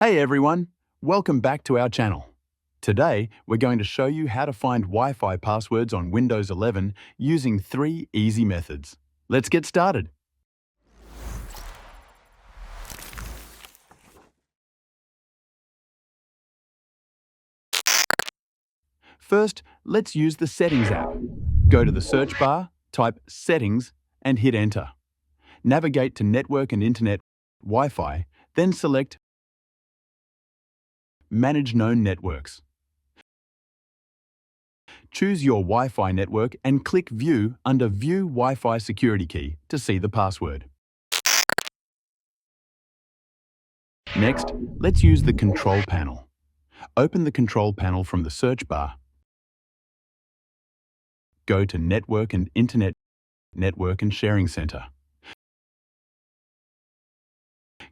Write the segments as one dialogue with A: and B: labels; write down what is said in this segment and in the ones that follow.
A: Hey everyone, welcome back to our channel. Today, we're going to show you how to find Wi-Fi passwords on Windows 11 using 3 easy methods. Let's get started. First, let's use the Settings app. Go to the search bar, type Settings, and hit Enter. Navigate to Network and Internet Wi-Fi, then select Manage Known Networks. Choose your Wi-Fi network and click View under View Wi-Fi Security Key to see the password. Next, let's use the Control Panel. Open the Control Panel from the search bar. Go to Network and Internet Network and Sharing Center.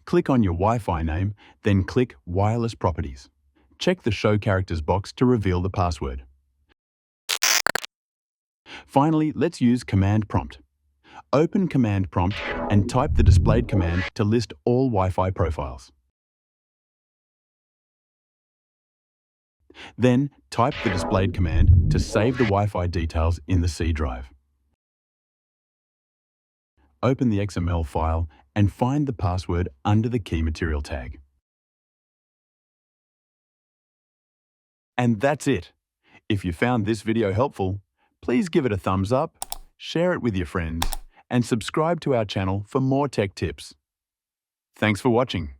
A: Click on your Wi-Fi name, then click Wireless Properties. Check the Show Characters box to reveal the password. Finally, let's use Command Prompt. Open Command Prompt and type the displayed command to list all Wi-Fi profiles. Then, type the displayed command to save the Wi-Fi details in the C drive. Open the XML file and find the password under the Key Material tag. And that's it. If you found this video helpful, please give it a thumbs up, share it with your friends, and subscribe to our channel for more tech tips. Thanks for watching.